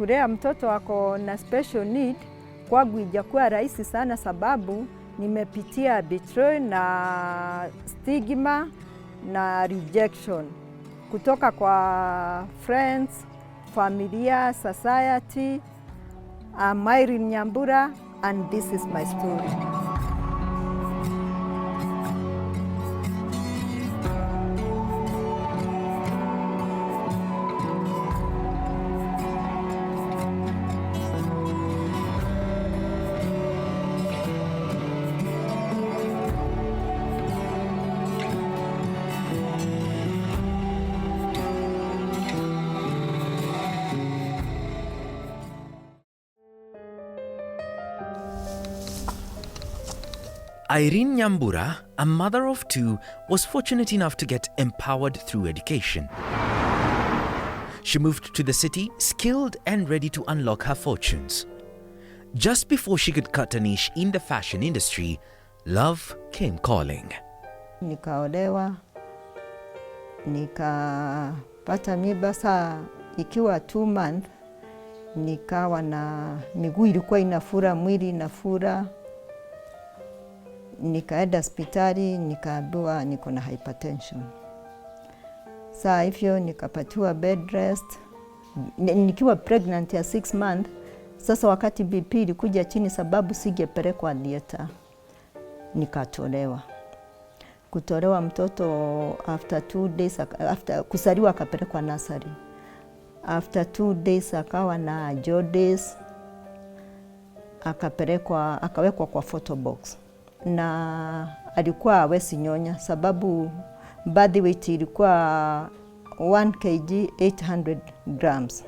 kulea mtoto ako na special need kwangu ijakuwa rahisi sana, sababu nimepitia betrayal na stigma na rejection kutoka kwa friends, familia, society. I'm Irene Nyambura and this is my story. Irene Nyambura, a mother of two, was fortunate enough to get empowered through education. She moved to the city, skilled and ready to unlock her fortunes. Just before she could cut a niche in the fashion industry, love came calling. Nikaolewa, nikapata mimba saa ikiwa 2 months, nikawa na miguu ilikuwa inafura, mwili inafura. Nikaenda hospitali, nikaambiwa niko na hypertension. Saa hivyo nikapatiwa bed rest. Nikiwa pregnant ya 6 months, sasa wakati BP ilikuja chini sababu singepelekwa theater, nikatolewa. Kutolewa mtoto after 2 days, after kuzaliwa akapelekwa nursery. After 2 days akawa na jaundice, akawekwa kwa photo box. Na alikuwa hawezi nyonya sababu body weight ilikuwa 1 kg 800 grams.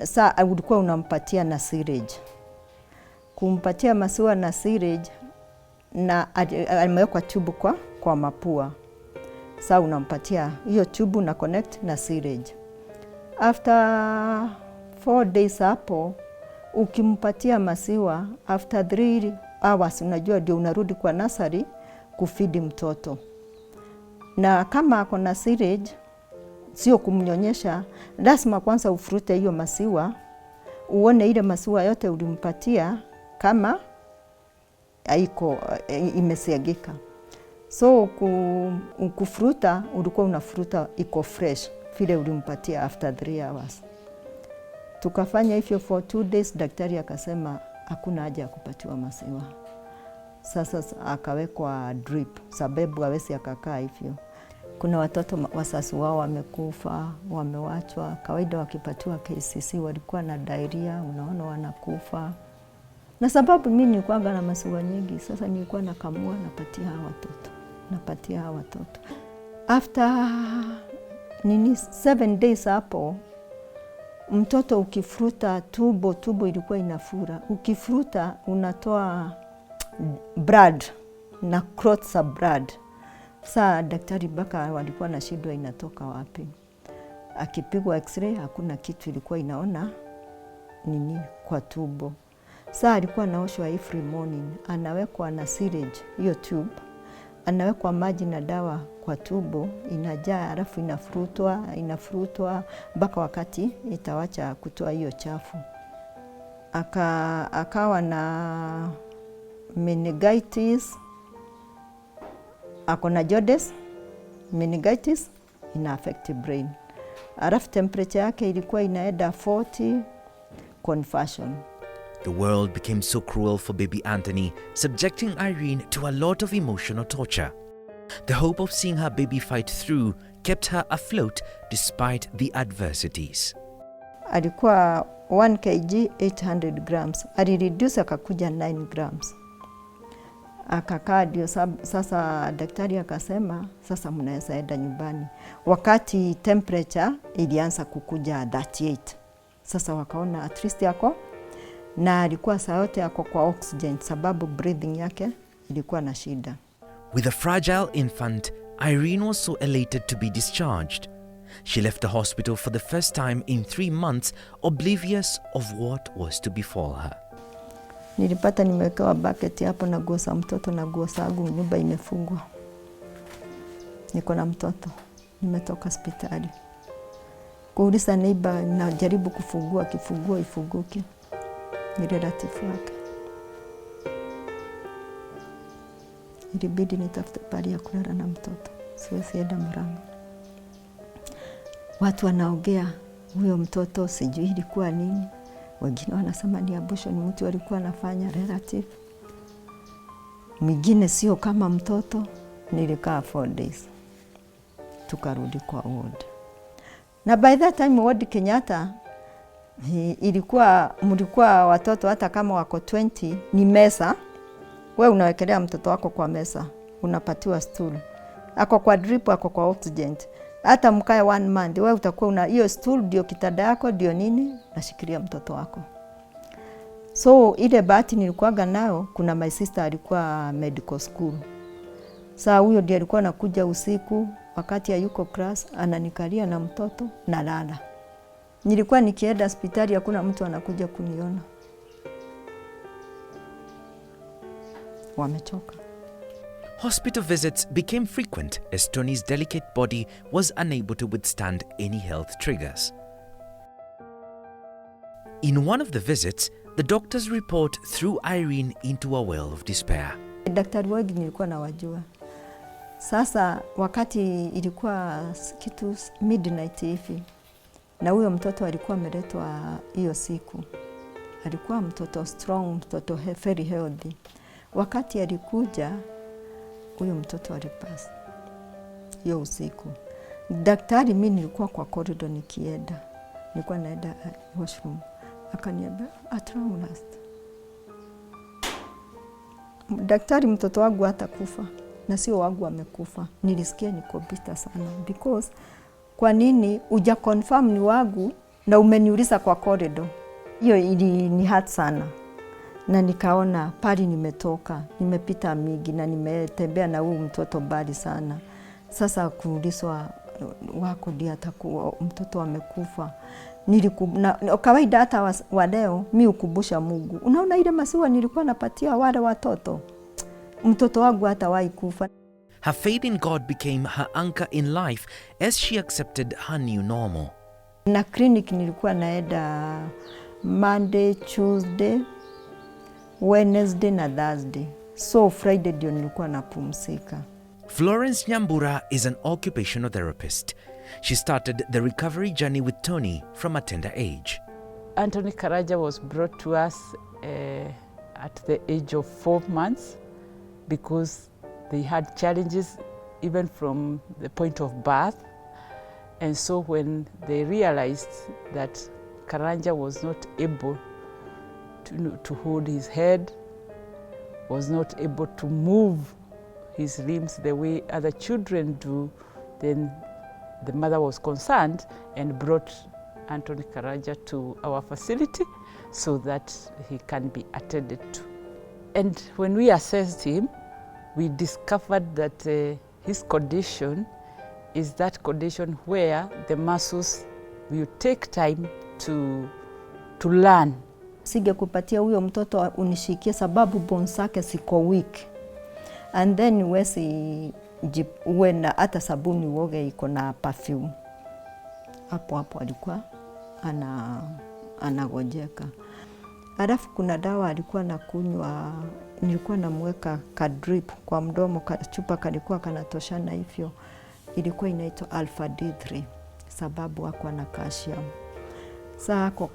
Saa ulikuwa unampatia na syringe. Kumpatia maziwa na syringe, na amewekwa tube kwa mapua. Saa unampatia hiyo tube na connect na syringe. After 4 days hapo ukimpatia maziwa, after 3 hours unajua ndio unarudi kwa nursery kufidi mtoto. Na kama ako na syringe, sio kumnyonyesha, lazima kwanza ufurute hiyo maziwa, uone ile maziwa yote ulimpatia kama haiko imesiagika. So kufuruta, ulikuwa unafuruta iko fresh vile ulimpatia after 3 hours. Tukafanya hivyo for 2 days, daktari akasema hakuna haja ya kupatiwa maziwa. Sasa akawekwa drip sababu hawezi akakaa hivyo. Kuna watoto wazazi wao wamekufa, wamewachwa. Kawaida wakipatiwa KCC walikuwa na diarrhea, unaona wanakufa. Na sababu mimi nilikuwa na maziwa nyingi, sasa nilikuwa nakamua napatia hawa watoto. After 7 days hapo, mtoto ukifuruta tubo ilikuwa inafura. Ukifuruta unatoa blood na clots of blood. Saa daktari baka walikuwa na shida inatoka wapi. Akipigwa x-ray hakuna kitu ilikuwa inaona nini kwa tubo. Saa alikuwa anaoshwa every morning, anawekwa na syringe hiyo tube. Anawekwa maji na dawa kwa tubo, inajaa alafu inafurutwa mpaka wakati itawacha kutoa hiyo chafu. Akawa na meningitis, ako na jaundice. Meningitis ina affect brain. Alafu temperature yake ilikuwa inaenda 40, conversion. The world became so cruel for baby Anthony, subjecting Irene to a lot of emotional torture. The hope of seeing her baby fight through kept her afloat despite the adversities. Alikuwa 1 kg 800 grams. Alireduce akakuja 9 grams. Akakaa ndio sasa daktari akasema sasa mnaweza enda nyumbani. Wakati temperature ilianza kukuja 38. Sasa wakaona at least yako, na alikuwa saa yote yako kwa oxygen sababu breathing yake ilikuwa na shida. With a fragile infant, Irene was so elated to be discharged. She left the hospital for the first time in 3 months, oblivious of what was to befall her. Nilipata nimewekewa bucket hapo na nguo za mtoto na nguo zangu, nyumba imefungwa. Niko na mtoto, nimetoka hospitali. kuuliza neighbor, najaribu kufungua, kifungua ifunguke. Ni relative wake. Ilibidi nitafute pahali ya kulala na mtoto. Siwezi enda Murang'a. Watu wanaongea huyo mtoto sijui ilikuwa nini. Wengine wanasema ni abortion, mtu alikuwa anafanya relative. Mwingine sio kama mtoto. Nilikaa 4 days. Tukarudi kwa ward. Na by that time ward Kenyatta mlikuwa watoto hata kama wako 20 ni mesa. Wewe unawekelea mtoto wako kwa mesa, unapatiwa stool. Ako kwa drip, ako kwa oxygen. Hata mkae 1 month, wewe utakuwa una hiyo stool ndio kitanda yako ndio nini, nashikilia mtoto wako. So ile bahati nilikuwaga nayo, kuna my sister alikuwa medical school. Saa huyo ndiye alikuwa anakuja usiku wakati hayuko class, ananikalia na mtoto na lala. Nilikuwa nikienda hospitali hakuna mtu anakuja kuniona. Wamechoka. Hospital visits became frequent as Tony's delicate body was unable to withstand any health triggers. In one of the visits, the doctors report threw Irene into a well of despair. Daktari wengi nilikuwa nawajua. Sasa wakati ilikuwa kitu midnight hivi, na huyo mtoto alikuwa ameletwa hiyo siku. Alikuwa mtoto strong, mtoto very healthy. Wakati alikuja, huyo mtoto alipasa hiyo usiku. Daktari, mimi nilikuwa kwa corridor nikienda. Nilikuwa naenda washroom. Akaniambia, at long last. Daktari, mtoto wangu hatakufa. Na sio wangu amekufa. Nilisikia niko bitter sana. Because kwa nini uja confirm ni wangu na umeniuliza kwa corridor? Hiyo ili ni hard sana. Na nikaona pali nimetoka, nimepita mingi na nimetembea na huyu mtoto mbali sana. Sasa kuulizwa wako ndiye atakuwa mtoto amekufa. Na kawaida hata wa leo mimi ukumbusha Mungu. Unaona ile masiwa nilikuwa napatia wale watoto. Mtoto wangu hatawahi kufa. Her faith in God became her anchor in life as she accepted her new normal. Na clinic nilikuwa naenda Monday, Tuesday, Wednesday na Thursday. So Friday ndio nilikuwa napumzika. Florence Nyambura is an occupational therapist. She started the recovery journey with Tony from a tender age. Anthony Karanja was brought to us at the age of 4 months because they had challenges even from the point of birth. And so when they realized that Karanja was not able to hold his head, was not able to move his limbs the way other children do, then the mother was concerned and brought Anthony Karanja to our facility so that he can be attended to. And when we assessed him, we discovered that his condition is that condition where the muscles will take time to learn. Sige kupatia huyo mtoto unishikie sababu bones zake siko weak. And then uwe na hata sabuni uoge iko na perfume. Hapo alikuwa anagojeka. Alafu kuna dawa alikuwa nakunywa, nilikuwa namweka ka drip kwa mdomo, chupa kalikuwa kanatoshana hivyo. Ilikuwa inaitwa Alpha D3 sababu hakuwa na calcium. Saa ako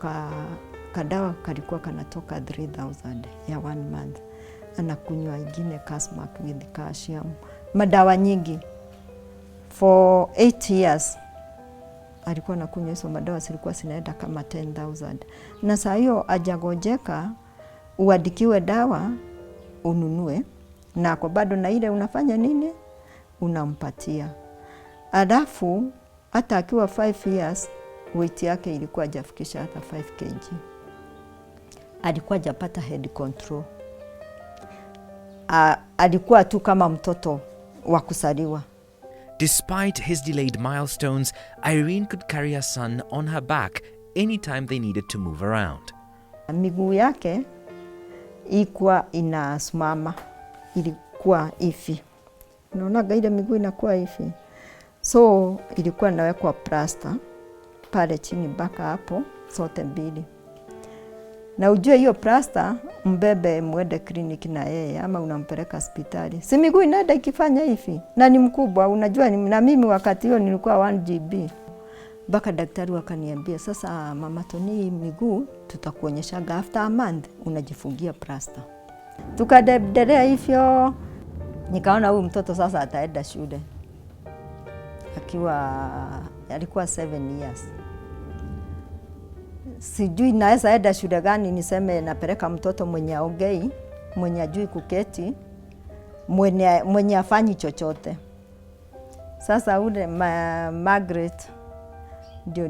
kadawa kalikuwa kanatoka 3,000 ya 1 month. Anakunywa ingine Casmac with calcium. Madawa nyingi. For 8 years alikuwa anakunywa hizo madawa, zilikuwa zinaenda kama 10,000. Na saa hiyo ajagojeka uadikiwe dawa ununue, na kwa bado na ile unafanya nini? Unampatia. Alafu hata akiwa 5 years weight yake ilikuwa hajafikisha hata 5 kg. Alikuwa hajapata head control. Alikuwa tu kama mtoto wa kuzaliwa. Despite his delayed milestones, Irene could carry her son on her back anytime they needed to move around. Miguu yake ilikuwa inasimama, ilikuwa hivi. Unaona ile miguu inakuwa hivi. So ilikuwa inawekwa plaster pale chini mpaka hapo zote mbili. Na ujue hiyo plasta mbebe mwende kliniki na yeye ama unampeleka hospitali. Si miguu inaenda ikifanya hivi na ni mkubwa, unajua na mimi wakati hiyo nilikuwa 1 GB. Mpaka daktari wakaniambia sasa mama Toni, miguu tutakuonyesha after a month unajifungia plasta. Tukaendelea hivyo, nikaona huyu mtoto sasa ataenda shule. Alikuwa 7 years. Sijui naweza enda shule gani niseme napeleka mtoto mwenye aongei, mwenye ajui kuketi, mwenye afanyi chochote. Sasa ule Margaret ndio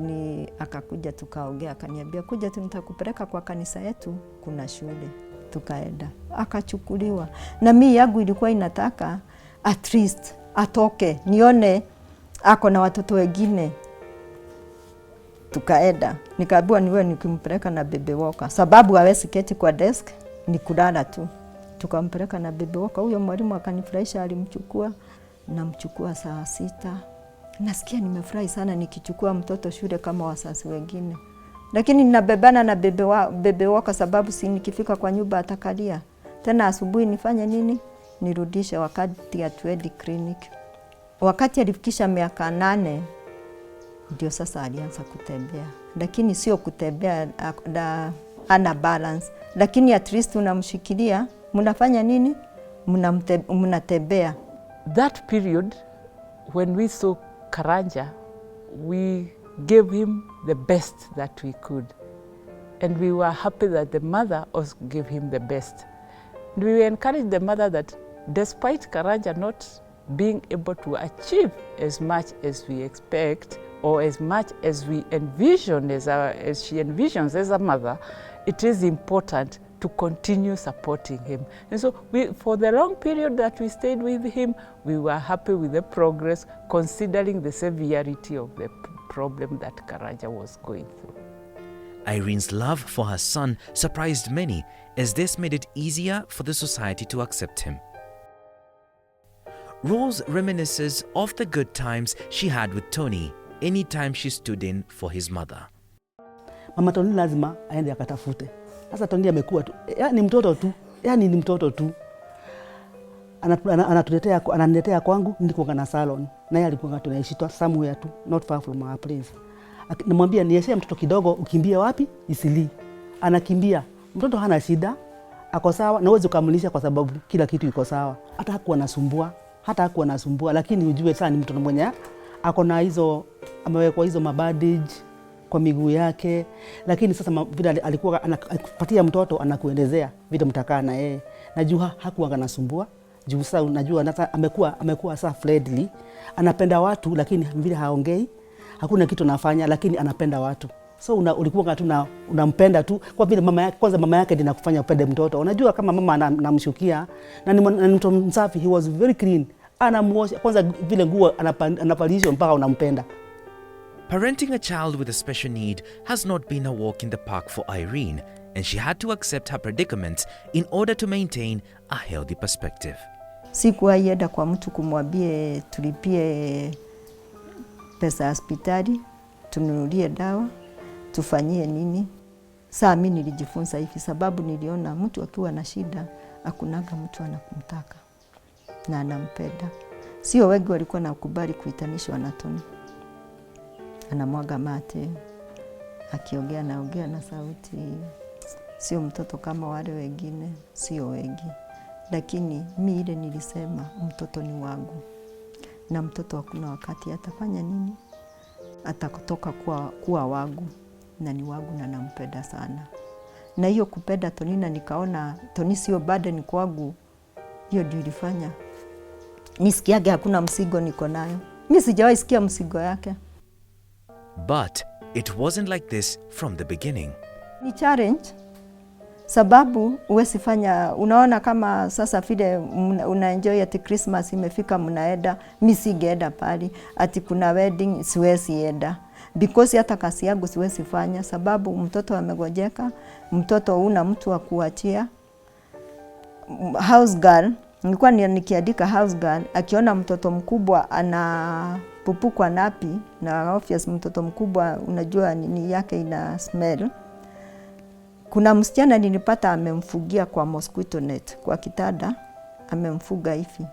akakuja tukaongea, akaniambia kuja nitakupeleka kwa kanisa yetu, kuna shule. Tukaenda, akachukuliwa. Na mimi yangu ilikuwa inataka at least atoke nione ako na watoto wengine. Tukaenda, nikaambiwa niwe nikimpeleka na baby walker sababu hawezi keti kwa desk, ni kulala tu. Tukampeleka na baby walker. Huyo mwalimu akanifurahisha, alimchukua, namchukua saa 6. Nasikia nimefurahi sana nikichukua mtoto shule kama wazazi wengine. Lakini ninabebana na baby walker sababu si nikifika kwa nyumba atakalia. Tena asubuhi nifanye nini? Nirudishe wakati atuendi clinic. Wakati alifikisha miaka 8 ndio sasa alianza kutembea. Lakini sio kutembea ana balance. Lakini at least unamshikilia, mnafanya nini? Mnatembea. That period when we saw Karanja, we gave him the best that we could. And we were happy that the mother also gave him the best. And we encouraged the mother that despite Karanja not being able to achieve as much as we expect or as much as we envision as she envisions as a mother, it is important to continue supporting him. And so for the long period that we stayed with him, we were happy with the progress considering the severity of the problem that Karanja was going through. Irene's love for her son surprised many, as this made it easier for the society to accept him. Rose reminisces of the good times she had with Tony anytime she stood in for his mother. Mama Tony lazima aende akatafute. Sasa Tony amekuwa tu, ni mtoto tu, ni mtoto tu. Ananiletea kwangu, nilikuwa na salon. Naye alikuwa tunaishi tu somewhere tu, not far from our place. Namwambia nieshe mtoto kidogo, ukimbia wapi? Isili. Anakimbia. Mtoto hana shida, ako sawa, na uweze kumlisha kwa sababu kila kitu iko sawa. Hata hakuwa anasumbua, lakini ujue sana ni mtoto mwenye ako na hizo, amewekwa hizo mabandage kwa miguu yake. Lakini sasa vile alikuwa anakupatia mtoto, anakuelezea vile mtakaa na yeye. Najua hakuwa anasumbua. Juu sasa unajua amekuwa sasa friendly. Anapenda watu lakini vile haongei. Hakuna kitu anafanya lakini anapenda watu. So ulikuwa tu unampenda tu kwa vile mama yake ndiye anakufanya upende mtoto. Unajua kama mama anamshukia na ni mtu msafi, he was very clean. Anamuosha kwanza vile nguo anapalisha mpaka unampenda. Parenting a child with a special need has not been a walk in the park for Irene, and she had to accept her predicament in order to maintain a healthy perspective. Sikuwahi kwa mtu kumwambie tulipie pesa hospitali, tununulie dawa, tufanyie nini. Saa mimi nilijifunza hivi sababu niliona mtu akiwa na shida hakunaga mtu anakumtaka na anampenda. Sio wengi walikuwa nakubali kuitanishwa na Tony. Anamwaga mate, akiongea na sauti. Sio mtoto kama wale wengine, sio wengi. Lakini mimi ile nilisema mtoto ni wangu. Na mtoto hakuna wakati atafanya nini? Atakutoka kuwa wangu na ni wangu na nampenda sana. Na hiyo kupenda Tony na nikaona Tony sio burden kwangu. Hiyo ndio ilifanya nisikiage hakuna mzigo niko nayo. Mimi sijawahi sikia mzigo yake. But it wasn't like this from the beginning. Ni challenge sababu uwezi fanya, unaona kama sasa vile unaenjoy ati Christmas imefika mnaenda, mimi singeenda pale, ati kuna wedding siwezi enda. Because hata kazi yangu siwezi fanya sababu mtoto amegojeka, mtoto una mtu wa kuachia. House girl, nilikuwa nikiandika house girl, akiona mtoto mkubwa pupu kwa napi, na obvious mtoto mkubwa unajua nini yake ina smell. Kuna msichana nilipata amemfugia kwa mosquito net, kwa kitanda amemfuga hivi.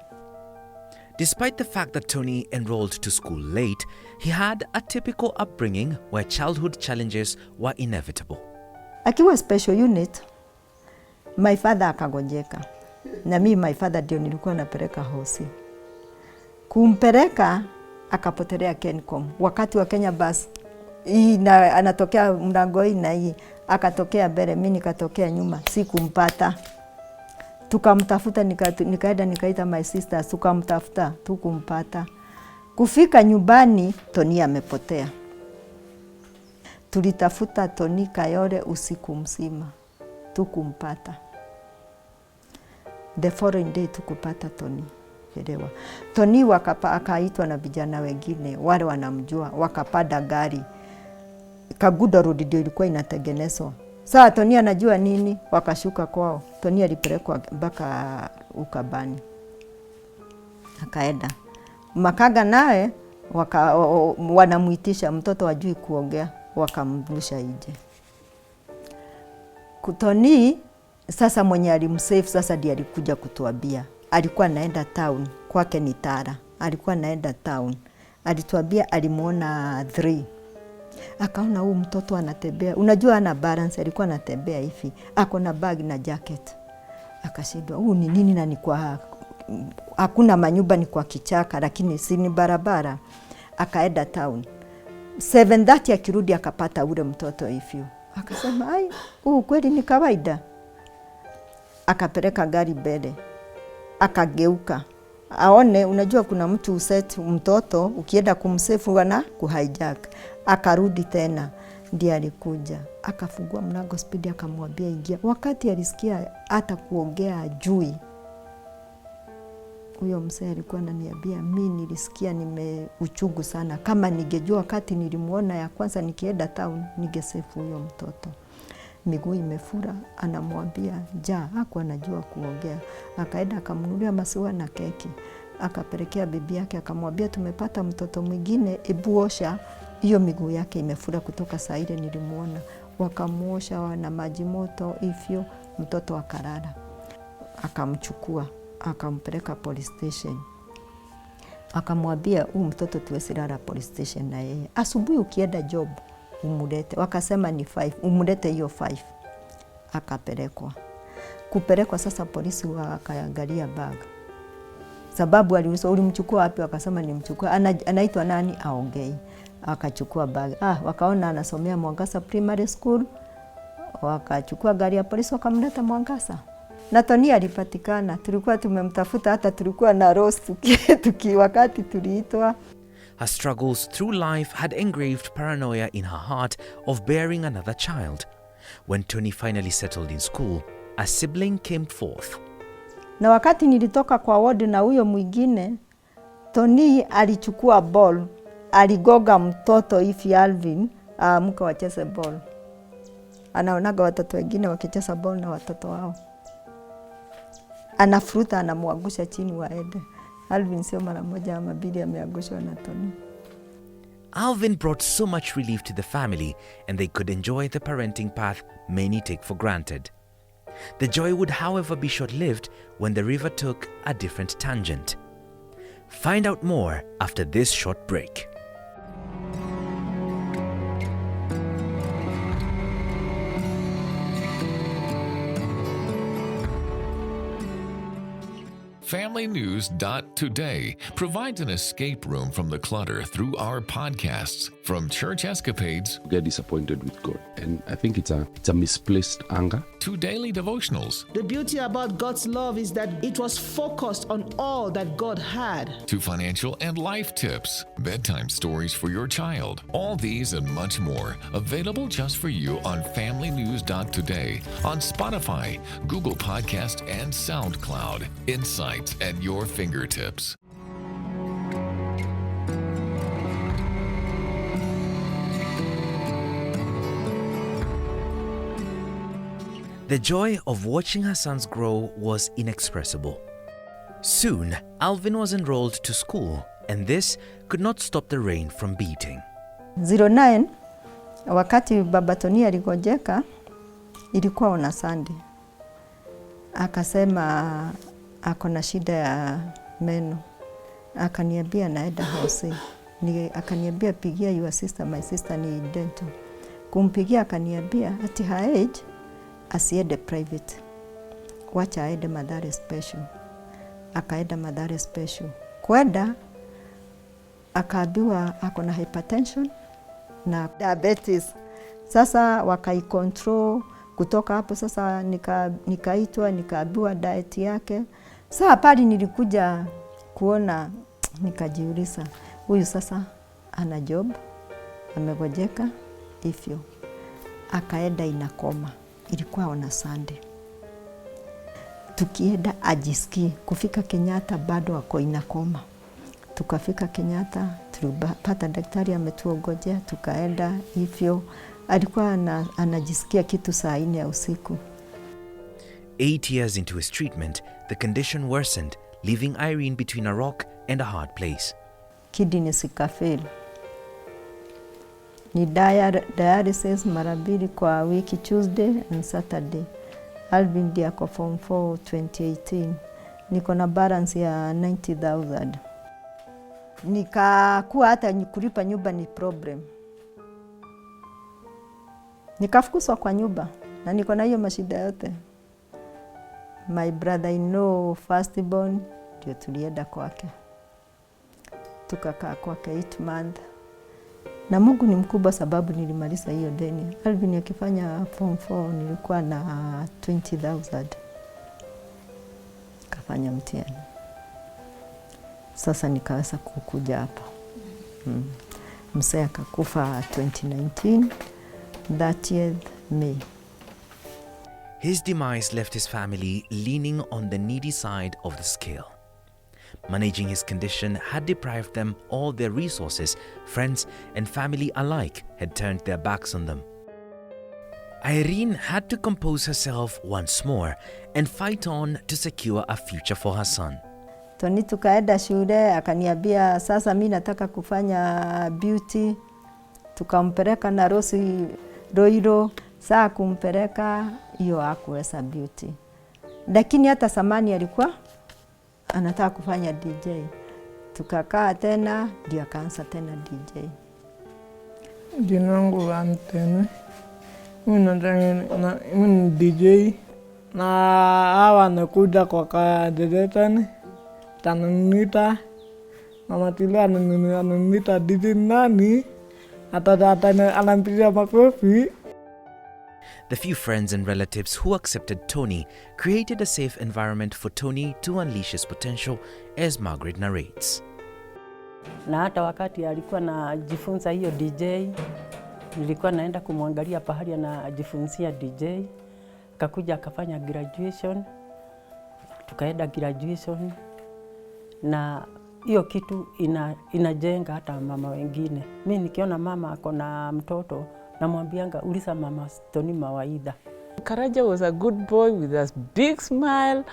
Despite the fact that Tony enrolled to school late, he had a typical upbringing where childhood challenges were inevitable. Akiwa special unit, my father akagonjeka. Na mimi my father ndio nilikuwa napeleka hosi. Kumpeleka akapotelea Kencom. Wakati wa Kenya bus anatokea mlangoni na hii akatokea mbele, mimi nikatokea nyuma, sikumpata. Tukamtafuta, nikaenda nikaita my sisters, tukamtafuta, tukumpata. Kufika nyumbani, Tony amepotea. Tulitafuta Tony Kayole usiku mzima, tukumpata. The following day tukupata Tony. Elewa. Tony akaitwa na vijana wengine, wale wanamjua, wakapanda gari. Kaguda Road ndio ilikuwa inatengenezwa. Sasa Tony anajua nini? Wakashuka kwao. Tony alipelekwa mpaka Ukabani. Akaenda. Makaga naye wanamuitisha, mtoto hajui kuongea, wakamrusha nje. Tony sasa mwenye alimsave sasa ndiye alikuja kutuambia. Alikuwa naenda town, kwake ni Tara. Alikuwa naenda town. Alituambia alimuona 3. Akaona huyu mtoto anatembea. Unajua ana balance, alikuwa anatembea hivi. Ako na bag na jacket. Akashindwa, huyu ni nini na ni kwa hakuna manyumba, ni kwa kichaka lakini si ni barabara. Akaenda town. 7:30 akirudi akapata ule mtoto hivi. Akasema, ai, kweli ni kawaida. Akapeleka gari mbele. Akageuka. Aone, unajua kuna mtu uset mtoto ukienda kumsefu na kuhijack. Akarudi tena, ndiye alikuja. Akafungua mlango speed akamwambia ingia. Wakati alisikia hata kuongea ajui. Huyo mzee alikuwa ananiambia, mimi nilisikia nimeuchungu sana. Kama ningejua wakati nilimuona ya kwanza nikienda town, ningesefu huyo mtoto. Miguu imefura, anamwambia hakuwa anajua kuongea. Akaenda akamnunulia maziwa na keki. Akapelekea bibi yake, akamwambia tumepata mtoto mwingine, ebu osha hiyo miguu yake imefura kutoka saa ile nilimuona. Wakamuosha na maji moto hivyo, mtoto akalala. Akamchukua, akampeleka police station. Akamwambia mtoto tuwezi lala police station na yeye. Asubuhi ukienda job umulete. Wakasema ni 5, umulete hiyo 5. Akapelekwa. Kupelekwa sasa polisi wakaangalia bag. Sababu ulimchukua wapi? Wakasema nimchukua. Anaitwa nani? Aongei. Akachukua bag. Wakaona anasomea Mwangasa Primary School. Wakachukua gari ya polisi wakamleta Mwangasa. Na Tony alipatikana. Tulikuwa tumemtafuta, hata tulikuwa na roast wakati tuliitwa. Her struggles through life had engraved paranoia in her heart of bearing another child. When Tony finally settled in school, a sibling came forth. Na wakati nilitoka kwa ward na huyo mwingine, Tony alichukua ball, aligoga mtoto hivi Alvin, mko wacheze ball. Anaonaga watoto wengine wakicheza ball na watoto wao. Anafuruta, anamwangusha chini waende. Alvin sio mara moja ama mbili ameangushwa na Tony. Alvin brought so much relief to the family, and they could enjoy the parenting path many take for granted. The joy would, however, be short-lived when the river took a different tangent. Find out more after this short break. FamilyNews.Today provides an escape room from the clutter through our podcasts, from church escapades get disappointed with God, and I think it's a misplaced anger, to daily devotionals. The beauty about God's love is that it was focused on all that God had. To financial and life tips, bedtime stories for your child. All these and much more available just for you on FamilyNews.Today, on Spotify, Google Podcast, and SoundCloud. Insights at your fingertips. The joy of watching her sons grow was inexpressible. Soon, Alvin was enrolled to school, and this could not stop the rain from beating. 09 wakati baba Tony aligojeka, ilikuwa on a Sunday. Akasema ako na shida ya meno. Akaniambia naenda hosi. Akaniambia pigia your sister, my sister ni dental. Kumpigia akaniambia ati her age asiende private. Wacha aende Mathare special. Akaenda Mathare special. Kwenda akaambiwa ako na hypertension na diabetes. Sasa wakai-control. Kutoka hapo sasa nikaitwa nikaambiwa diet yake. Sasa pale nilikuja kuona, nikajiuliza huyu sasa ana job, amegojeka hivyo. Akaenda inakoma. Ilikuwa on Sunday. Tukienda ajisikie kufika Kenyatta bado ako inakoma. Tukafika Kenyatta, tulipata daktari ametuongojea, tukaenda hivyo. Alikuwa anajisikia kitu saa 4 ya usiku. 8 years into his treatment, the condition worsened, leaving Irene between a rock and a hard place. Kidney zikafail. Ni dialysis mara 2 kwa wiki, Tuesday and Saturday. Alvin ndiye ako form 4 2018. Niko na balance ya 90,000. Nikakuwa hata kulipa nyumba ni problem. Nikafukuzwa kwa nyumba na niko na hiyo mashida yote. My brother-in-law firstborn ndio tulienda kwake. Tukakaa kwake 8 months. Na Mungu ni mkubwa sababu nilimaliza hiyo deni. Alvin akifanya form 4 nilikuwa na 20,000. Kafanya mtihani. Sasa nikaweza kukuja hapa. Mzee akakufa 2019, 30th May. His demise left his family leaning on the needy side of the scale. Managing his condition had deprived them all their resources. Friends and family alike had turned their backs on them. Irene had to compose herself once more and fight on to secure a future for her son. Tony tukaenda shule, akaniambia sasa mimi nataka kufanya beauty. Tukampeleka na Rosi Roiro, saa kumpeleka hiyo hakuweza beauty. Lakini hata samani alikuwa anataka kufanya DJ. Tukakaa tena, ndio akaanza tena DJ. Jina langu Valentine. Mimi ni DJ na hawa nakuja kwa kaderetani. Tananita na Matila ananita DJ nani anampigia makofi. The few friends and relatives who accepted Tony created a safe environment for Tony to unleash his potential, as Margaret narrates. Na hata wakati alikuwa anajifunza hiyo DJ, nilikuwa naenda kumwangalia pahali anajifunzia DJ. Akakuja akafanya graduation, tukaenda graduation, na hiyo kitu inajenga hata mama wengine. Mimi nikiona mama ako na mtoto, namwambianga uliza mama Tony mawaidha. Karanja was a good boy with a big smile.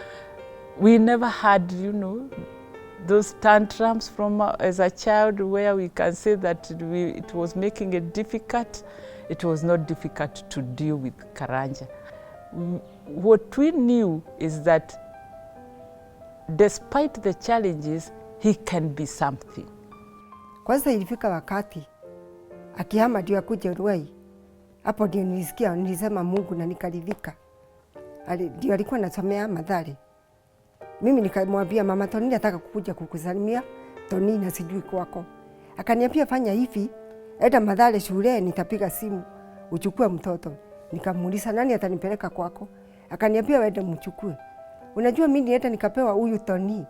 We never had, those tantrums from as a child where we can say that it was making it difficult. It was not difficult to deal with Karanja. What we knew is that despite the challenges, he can be something. Kwanza ilifika wakati akihama ndio akuje Ruai. Hapo ndio nilisema Mungu na nikaridhika. Ndio alikuwa anasomea Mathare. Mimi nikamwambia mama Tony nataka kukuja kukusalimia Tony na sijui kwako. Akaniambia fanya hivi, enda Mathare shule nitapiga simu uchukue mtoto. Nikamuuliza nani atanipeleka kwako? Akaniambia wewe mchukue. Unajua mimi nienda nikapewa huyu Tony.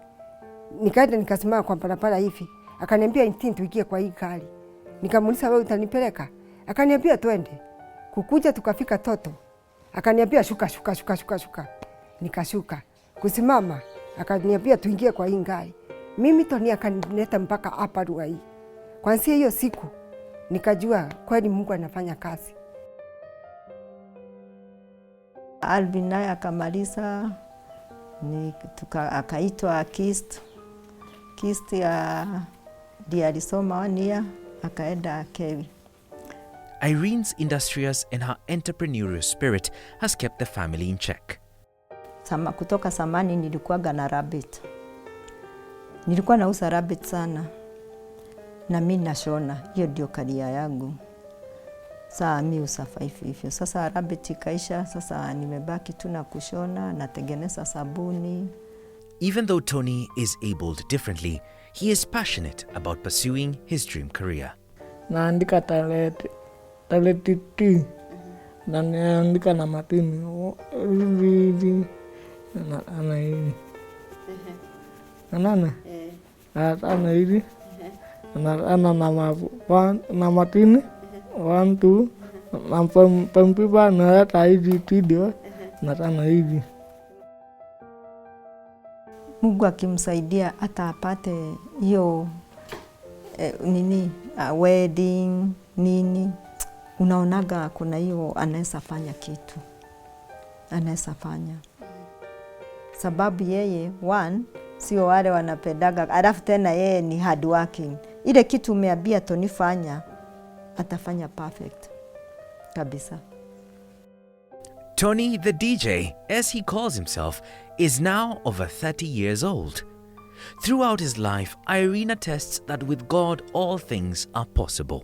Nikaenda nikasimama kwa barabara hivi. Akaniambia inti tuingie kwa hii gari. Nikamuuliza wewe utanipeleka? Akaniambia twende. Kukuja tukafika Toto. Akaniambia shuka. Nikashuka. Kusimama akaniambia tuingie kwa hii gari. Mimi Tony akanileta mpaka hapa Ruai. Kwanza hiyo siku nikajua kweli Mungu anafanya kazi. Alvin naye akamaliza, akaitwa kist ya ndiye alisoma 1 year akaenda Kewi. Irene's industrious and her entrepreneurial spirit has kept the family in check. Kutoka zamani nilikuwaga na rabbit. Nilikuwa nauza rabbit sana. Na mimi nashona, hiyo ndio career yangu. Sasa mimi usurvive hivyo. Sasa rabbit ikaisha, sasa nimebaki tu na kushona, natengeneza sabuni. Even though Tony is abled differently, he is passionate about pursuing his dream career. Naandika talenti na naandika na matini hivi ana hivi ana hivi ana na matini 1 2 na pempipa na hata hivi video na ana hivi. Mungu akimsaidia hata apate hiyo wedding nini, unaonaga kuna hiyo anaweza fanya kitu, anaweza fanya. Sababu yeye sio wale wanapedaga, alafu tena yeye ni hard working. Ile kitu umeambia Tony fanya, atafanya perfect kabisa. Tony the DJ, as he calls himself, is now over 30 years old. Throughout his life, Irene attests that with God all things are possible.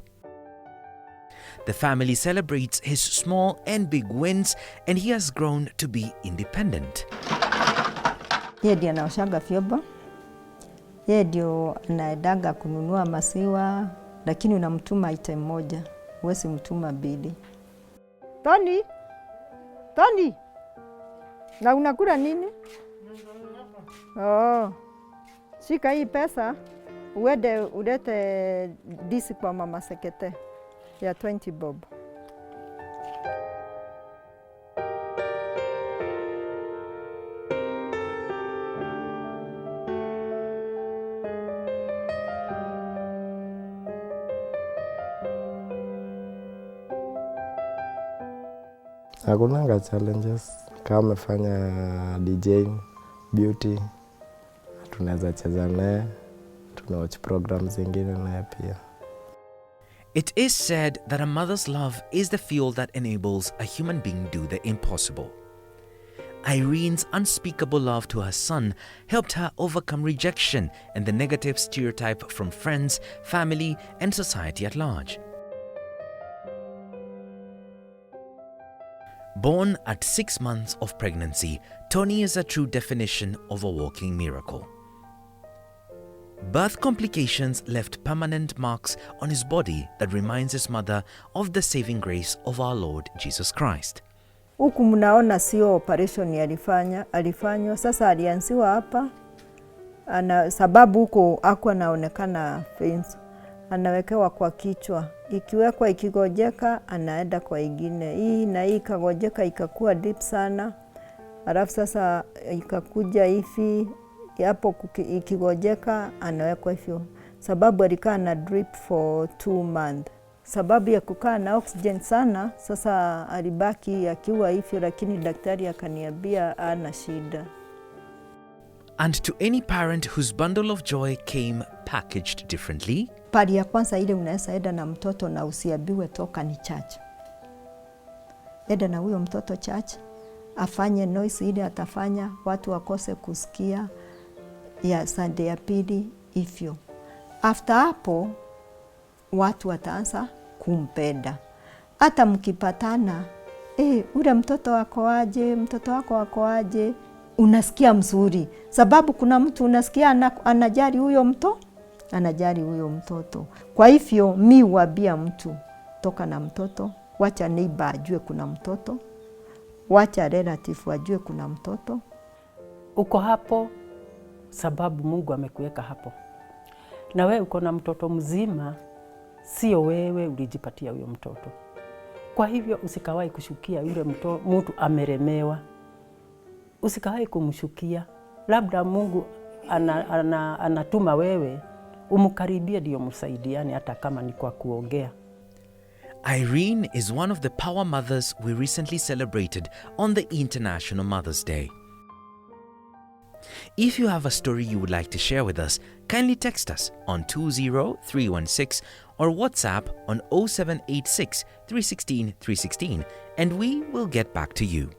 The family celebrates his small and big wins, and he has grown to be independent. Yeye ndiye anaoshaga vyombo. Yeye ndio anaendaga kununua maziwa, lakini unamtuma item moja, huwezi mtuma 2. Tony, na unakula nini? Shika hii pesa, uende ulete disi kwa mama sekete ya 20 bob. Hakunanga challenges kama umefanya DJ beauty, tunaweza cheza naye, tunawatch programs zingine naye pia. It is said that a mother's love is the fuel that enables a human being do the impossible. Irene's unspeakable love to her son helped her overcome rejection and the negative stereotype from friends, family, and society at large. Born at 6 months of pregnancy, Tony is a true definition of a walking miracle. Birth complications left permanent marks on his body that reminds his mother of the saving grace of our Lord Jesus Christ. Huku mnaona sio operation alifanywa, sasa alianziwa hapa. Sababu huko hakuwa anaonekana veins, anawekewa kwa kichwa. Ikiwekwa ikigojeka anaenda kwa ingine. Hii na hii ikagojeka ikakuwa deep sana. Alafu sasa ikakuja hivi, hapo ikigojeka anawekwa hivyo. Sababu alikaa na drip for 2 months. Sababu ya kukaa na oxygen sana, sasa alibaki akiwa hivyo, lakini daktari akaniambia ana shida. And to any parent whose bundle of joy came packaged differently, pari ya kwanza ile unaweza enda na mtoto na usiambiwe toka ni church. Enda na huyo mtoto church, afanye noise ile atafanya, watu wakose kusikia. Ya Sunday ya pili hivyo. After hapo watu wataanza kumpenda. Hata mkipatana, ule mtoto wako aje, mtoto wako wako aje, unasikia mzuri. Sababu kuna mtu unasikia anajali huyo mtoto. Kwa hivyo mi huambia mtu, toka na mtoto, wacha neighbor ajue kuna mtoto, wacha relative ajue kuna mtoto. Uko hapo sababu Mungu amekuweka hapo. Na wewe uko na mtoto mzima, sio wewe ulijipatia huyo mtoto. Kwa hivyo usikawai kushukia yule mtu ameremewa. Usikawai kumshukia. Labda Mungu anatuma wewe umkaribie ndio msaidiane hata kama ni kwa kuongea. Irene is one of the power mothers we recently celebrated on the International Mother's Day. If you have a story you would like to share with us, kindly text us on 20316 or WhatsApp on 0786 316 316 and we will get back to you.